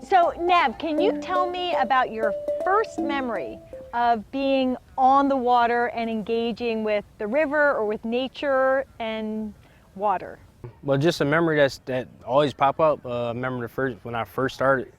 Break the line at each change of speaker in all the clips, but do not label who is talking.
So, Nev, can you tell me about your first memory of being on the water and engaging with the river or with nature and water?
Well, just a memory that always pop up. I remember when I first started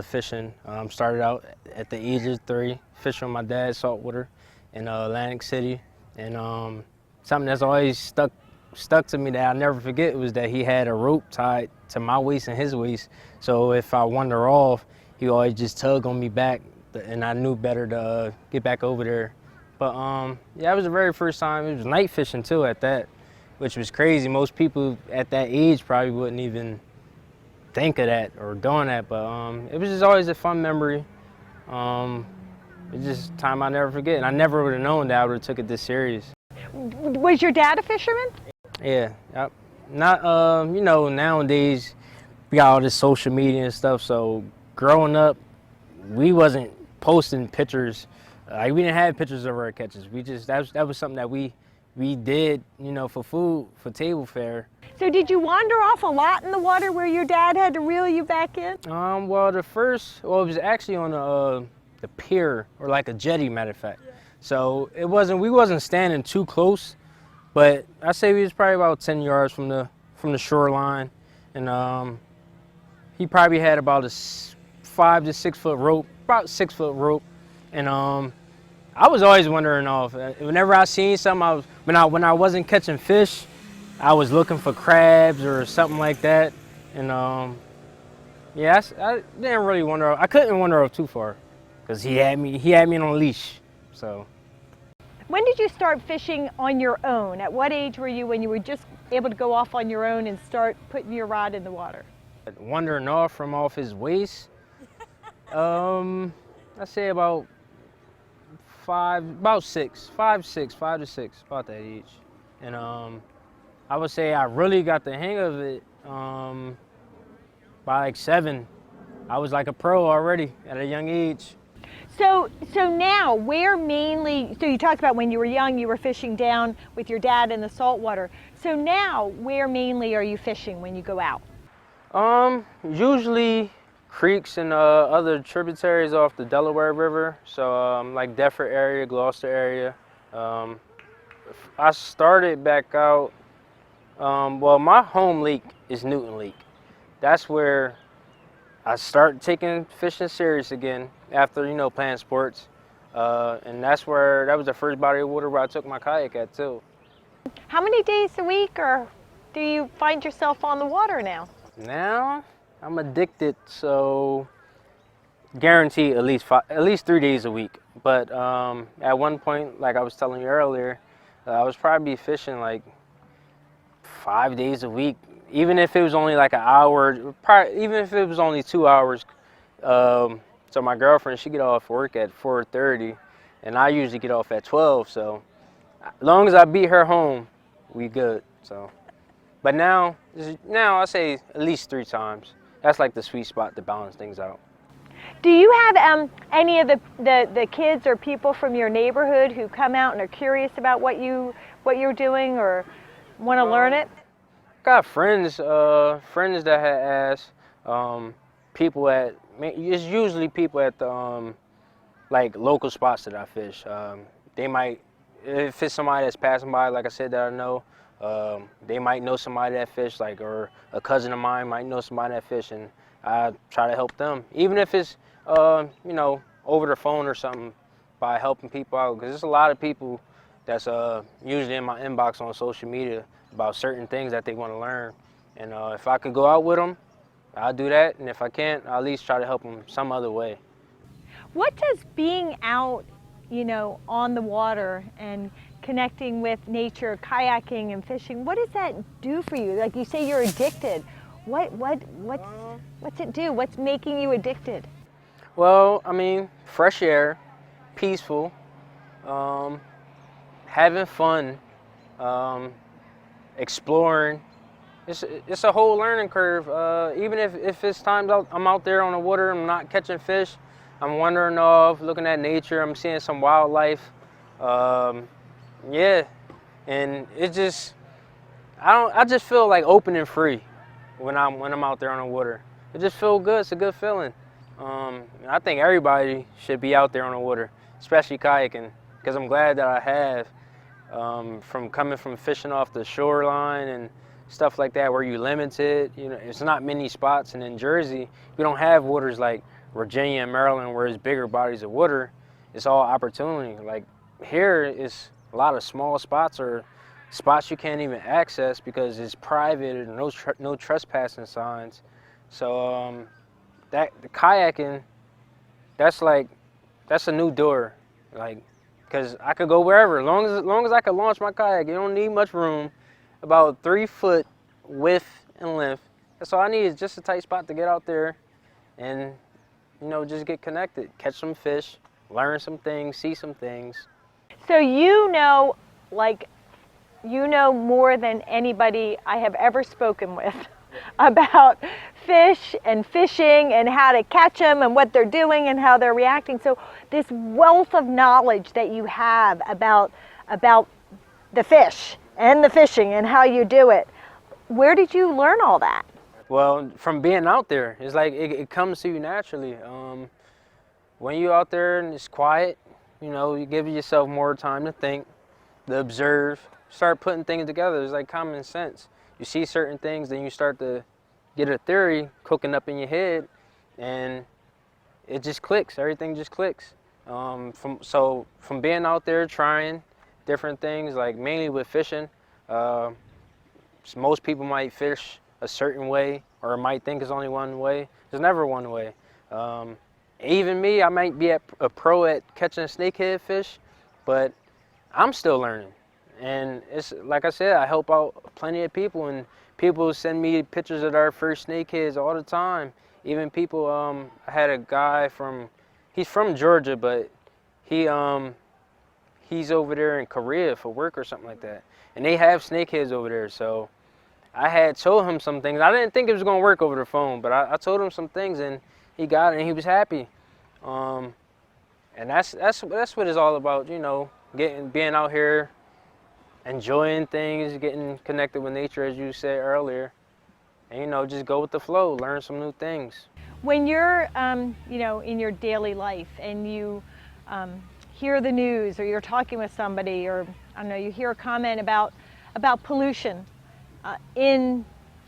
fishing. Started out at the age of 3, fishing with my dad saltwater in Atlantic City, and something that's always stuck to me that I'll never forget was that he had a rope tied to my waist and his waist. So if I wander off, he always just tug on me back, and I knew better to get back over there. But yeah, it was the very first time. It was night fishing too at that, which was crazy. Most people at that age probably wouldn't even think of that or doing that, but it was just always a fun memory. It's just time I never forget, and I never would have known that I would have took it this serious.
Was your dad a fisherman?
Yeah, yep. Not you know, nowadays we got all this social media and stuff, so growing up we wasn't posting pictures. Like, we didn't have pictures of our catches. We just that was something that we did, you know, for food, for table fare.
So did you wander off a lot in the water where your dad had to reel you back in?
Well, it was actually on the pier, or like a jetty, matter of fact. Yeah. So we wasn't standing too close, but I say we was probably about 10 yards from the shoreline, and he probably had about a 5 to 6 foot rope, about 6 foot rope, and I was always wandering off. Whenever I seen something, when I wasn't catching fish, I was looking for crabs or something like that, and yeah, I didn't really wander off. I couldn't wander off too far, because he had me on a leash. So.
When did you start fishing on your own? At what age were you when you were just able to go off on your own and start putting your rod in the water?
Wandering off his waist, I say about 5 to 6, about that age. And I would say I really got the hang of it by like 7. I was like a pro already at a young age.
So now, so you talked about when you were young, you were fishing down with your dad in the saltwater. So now, where mainly are you fishing when you go out?
Usually creeks and other tributaries off the Delaware River. So like Delaware area, Gloucester area. I started back out, well, my home lake is Newton Lake. That's where I started taking fishing serious again after, you know, playing sports. And that was the first body of water where I took my kayak at too.
How many days a week or do you find yourself on the water now?
Now I'm addicted, so guaranteed at least 3 days a week. But at one point, like I was telling you earlier, I was probably fishing like 5 days a week. Even if it was only like an hour, even if it was only 2 hours. So my girlfriend, she get off work at 4:30, and I usually get off at 12. So as long as I beat her home, we good. So, but now I say at least 3 times. That's like the sweet spot to balance things out.
Do you have any of the kids or people from your neighborhood who come out and are curious about what you're doing or want to learn it?
Got friends that had asked. It's usually people at the like local spots that I fish. They might, if it's somebody that's passing by, like I said, that I know, they might know somebody that fish, like, or a cousin of mine might know somebody that fish, and I try to help them, even if it's you know, over the phone or something, by helping people out, because there's a lot of people that's usually in my inbox on social media about certain things that they want to learn, and if I could go out with them, I'll do that, and if I can't, I'll at least try to help them some other way.
What does being out, you know, on the water and connecting with nature, kayaking and fishing, what does that do for you? Like you say, you're addicted. What's it do? What's making you addicted?
Well, I mean, fresh air, peaceful, having fun, exploring. It's a whole learning curve. Even if it's times I'm out there on the water, I'm not catching fish, I'm wandering off, looking at nature, I'm seeing some wildlife. Yeah, and it just, I just feel like open and free when I'm out there on the water. it just feels good. It's a good feeling. And I think everybody should be out there on the water, especially kayaking, because I'm glad that I have. From coming from fishing off the shoreline and stuff like that, where you limited, it's not many spots. And in Jersey, we don't have waters like Virginia and Maryland, where it's bigger bodies of water. It's all opportunity. Like here, it's a lot of small spots or spots you can't even access because it's private and no trespassing signs. So the kayaking, that's a new door, like, because I could go wherever, as long as I could launch my kayak. You don't need much room, about 3 foot width and length. That's all I need, is just a tight spot to get out there and just get connected, catch some fish, learn some things, see some things.
So more than anybody I have ever spoken with about fish and fishing and how to catch them and what they're doing and how they're reacting. So this wealth of knowledge that you have about the fish and the fishing and how you do it, where did you learn all that?
Well, from being out there. It's like it comes to you naturally. When you're out there and it's quiet, you give yourself more time to think, to observe, start putting things together. It's like common sense. You see certain things, then you start to get a theory cooking up in your head, and it just clicks. Everything just clicks. From being out there trying different things, like mainly with fishing, most people might fish a certain way or might think it's only one way. There's never one way. Even me, I might be a pro at catching snakehead fish, but I'm still learning. And it's like I said, I help out plenty of people, and people send me pictures of their first snakeheads all the time. Even people, I had a guy he's from Georgia, but he's over there in Korea for work or something like that. And they have snakeheads over there, so I had told him some things. I didn't think it was gonna work over the phone, but I told him some things, and he got it, and he was happy. And that's what it's all about, being out here, enjoying things, getting connected with nature, as you said earlier, and just go with the flow, learn some new things.
When you're in your daily life and you hear the news, or you're talking with somebody, or I don't know, you hear a comment about pollution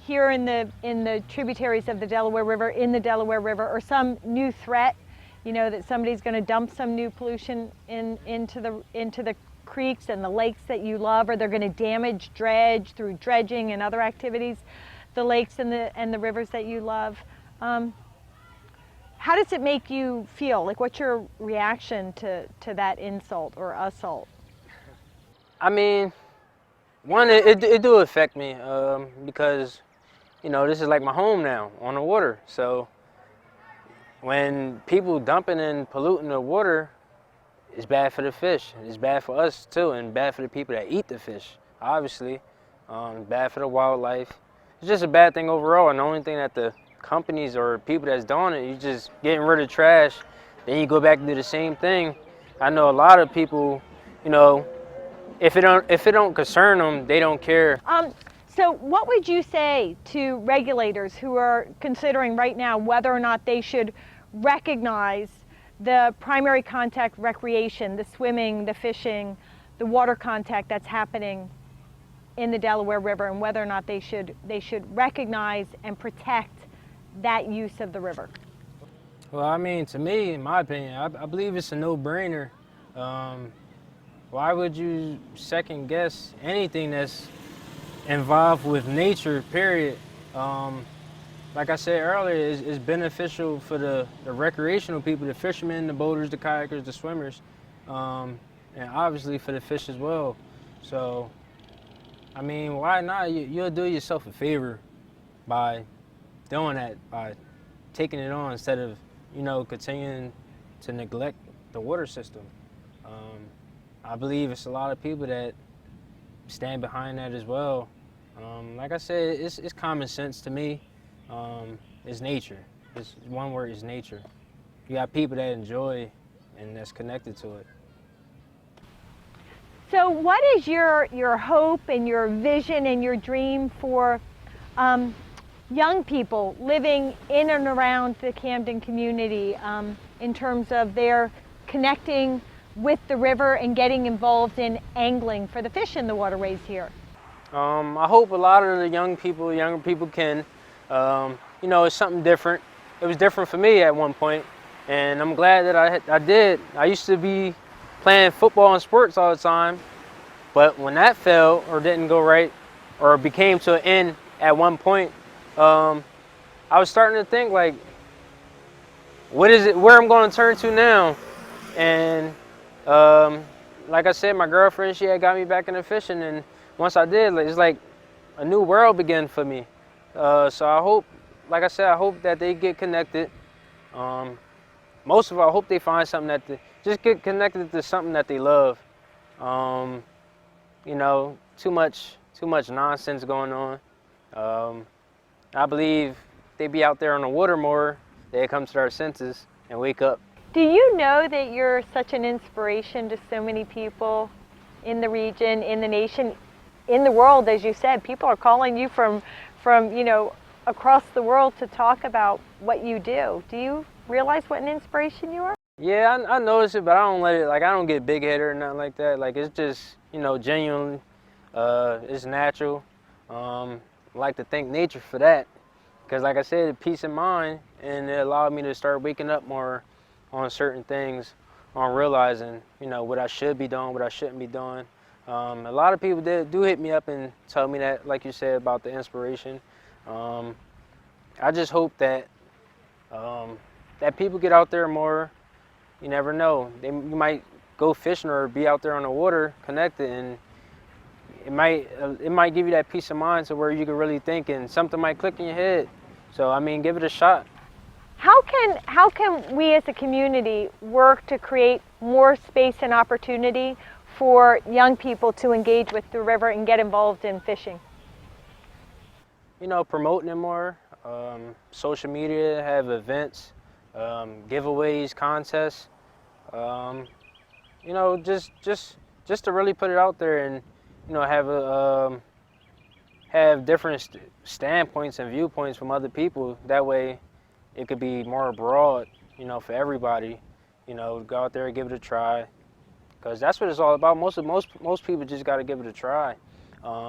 here in the tributaries of the Delaware River, or some new threat, that somebody's going to dump some new pollution into the creeks and the lakes that you love, or they're going to dredge through dredging and other activities, the lakes and the rivers that you love. How does it make you feel? Like, what's your reaction to that insult or assault?
I mean, one, it do affect me, because this is like my home now on the water. So when people dumping and polluting the water, it's bad for the fish. It's bad for us too, and bad for the people that eat the fish, obviously. Bad for the wildlife. It's just a bad thing overall, and the only thing that the companies or people that's doing it, you just getting rid of trash, then you go back and do the same thing. I know a lot of people, if it don't concern them, they don't care.
So what would you say to regulators who are considering right now whether or not they should recognize the primary contact recreation, the swimming, the fishing, the water contact that's happening in the Delaware River, and whether or not they should recognize and protect that use of the river?
Well, I mean, to me, in my opinion, I believe it's a no-brainer. Why would you second guess anything that's involved with nature, period? Like I said earlier, it's beneficial for the recreational people, the fishermen, the boaters, the kayakers, the swimmers, and obviously for the fish as well. So, I mean, why not? You'll do yourself a favor by doing that, by taking it on instead of, continuing to neglect the water system. I believe it's a lot of people that stand behind that as well. Like I said, it's common sense to me. It's nature. It's one word, is nature. You got people that enjoy and that's connected to it.
So what is your hope and your vision and your dream for young people living in and around the Camden community in terms of their connecting with the river and getting involved in angling for the fish in the waterways here?
I hope a lot of the younger people can, it's something different. It was different for me at one point, and I'm glad that I did. I used to be playing football and sports all the time, but when that fell or didn't go right or became to an end at one point, I was starting to think like, what is it, where I'm going to turn to now? And like I said, my girlfriend, she had got me back into fishing, and once I did, it's like a new world began for me. So I hope, like I said, I hope that they get connected. Most of all, I hope they find something that just get connected to something that they love. Too much nonsense going on. I believe they be out there on the water more, they come to their senses and wake up.
Do you know that you're such an inspiration to so many people in the region, in the nation, in the world? As you said, people are calling you from across the world to talk about what you do. Do you realize what an inspiration you are?
Yeah, I notice it, but I don't let it, I don't get big-headed or nothing like that. It's just, genuine, it's natural. I like to thank nature for that, because like I said, peace of mind, and it allowed me to start waking up more on certain things, on realizing, what I should be doing, what I shouldn't be doing. A lot of people do hit me up and tell me that, like you said, about the inspiration. I just hope that that people get out there more. You never know. You might go fishing or be out there on the water connected, and it might give you that peace of mind to where you can really think, and something might click in your head. So give it a shot.
How can we as a community work to create more space and opportunity for young people to engage with the river and get involved in fishing?
Promoting it more. Social media, have events, giveaways, contests. Just to really put it out there and have different standpoints and viewpoints from other people. That way, it could be more broad, for everybody. Go out there and give it a try, because that's what it's all about. Most people just got to give it a try.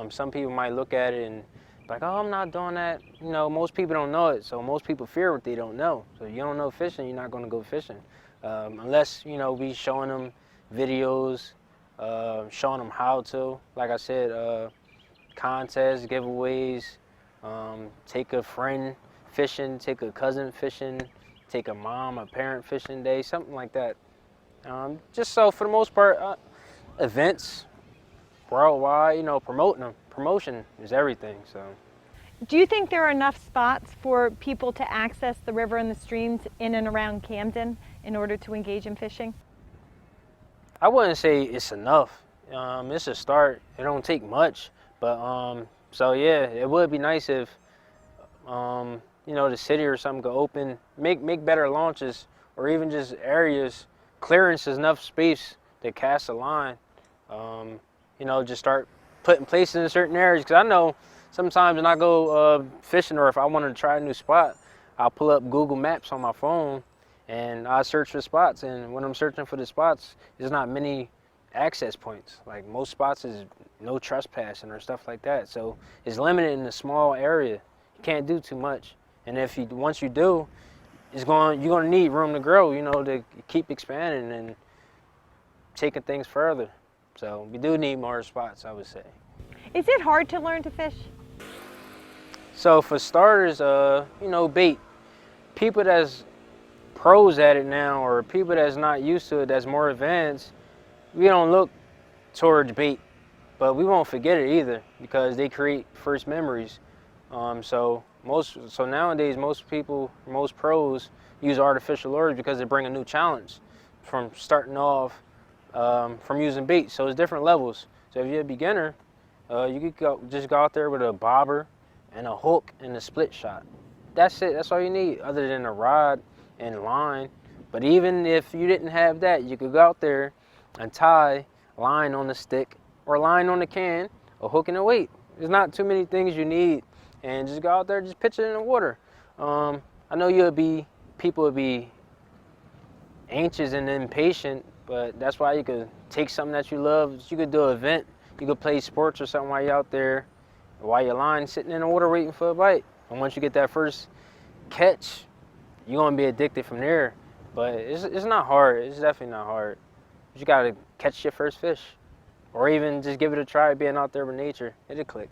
Some people might look at it and like, oh, I'm not doing that. Most people don't know it, so most people fear what they don't know. So if you don't know fishing, you're not going to go fishing, unless we showing them videos, showing them how to. Like I said, contests, giveaways, take a friend fishing, take a cousin fishing, take a mom, a parent fishing day, something like that. Just so for the most part, events worldwide, promoting them. Promotion is everything. So,
do you think there are enough spots for people to access the river and the streams in and around Camden in order to engage in fishing?
I wouldn't say it's enough. It's a start. It don't take much, but so yeah, it would be nice if the city or something could open, make better launches, or even just areas, clearances, enough space to cast a line. Just start putting places in certain areas, because I know sometimes when I go fishing, or if I want to try a new spot, I'll pull up Google Maps on my phone and I search for spots. And when I'm searching for the spots, there's not many access points. Like most spots is no trespassing or stuff like that. So it's limited in a small area. You can't do too much. And once you do, you're gonna need room to grow. To keep expanding and taking things further. So we do need more spots, I would say.
Is it hard to learn to fish?
So for starters, bait. People that's pros at it now, or people that's not used to it, that's more advanced, we don't look towards bait, but we won't forget it either, because they create first memories. So nowadays, most pros use artificial lures because they bring a new challenge from starting off. From using bait, so it's different levels. So if you're a beginner, you could just go out there with a bobber and a hook and a split shot. That's it. That's all you need, other than a rod and line. But even if you didn't have that, you could go out there and tie line on the stick or line on the can, a hook and a weight. There's not too many things you need and just go out there, just pitch it in the water. I know people would be anxious and impatient, but that's why you could take something that you love. You could do an event, you could play sports or something while you're out there, while you're lying, sitting in the water waiting for a bite. And once you get that first catch, you're gonna be addicted from there. But it's not hard. It's definitely not hard. You gotta catch your first fish, or even just give it a try being out there with nature. It'll click.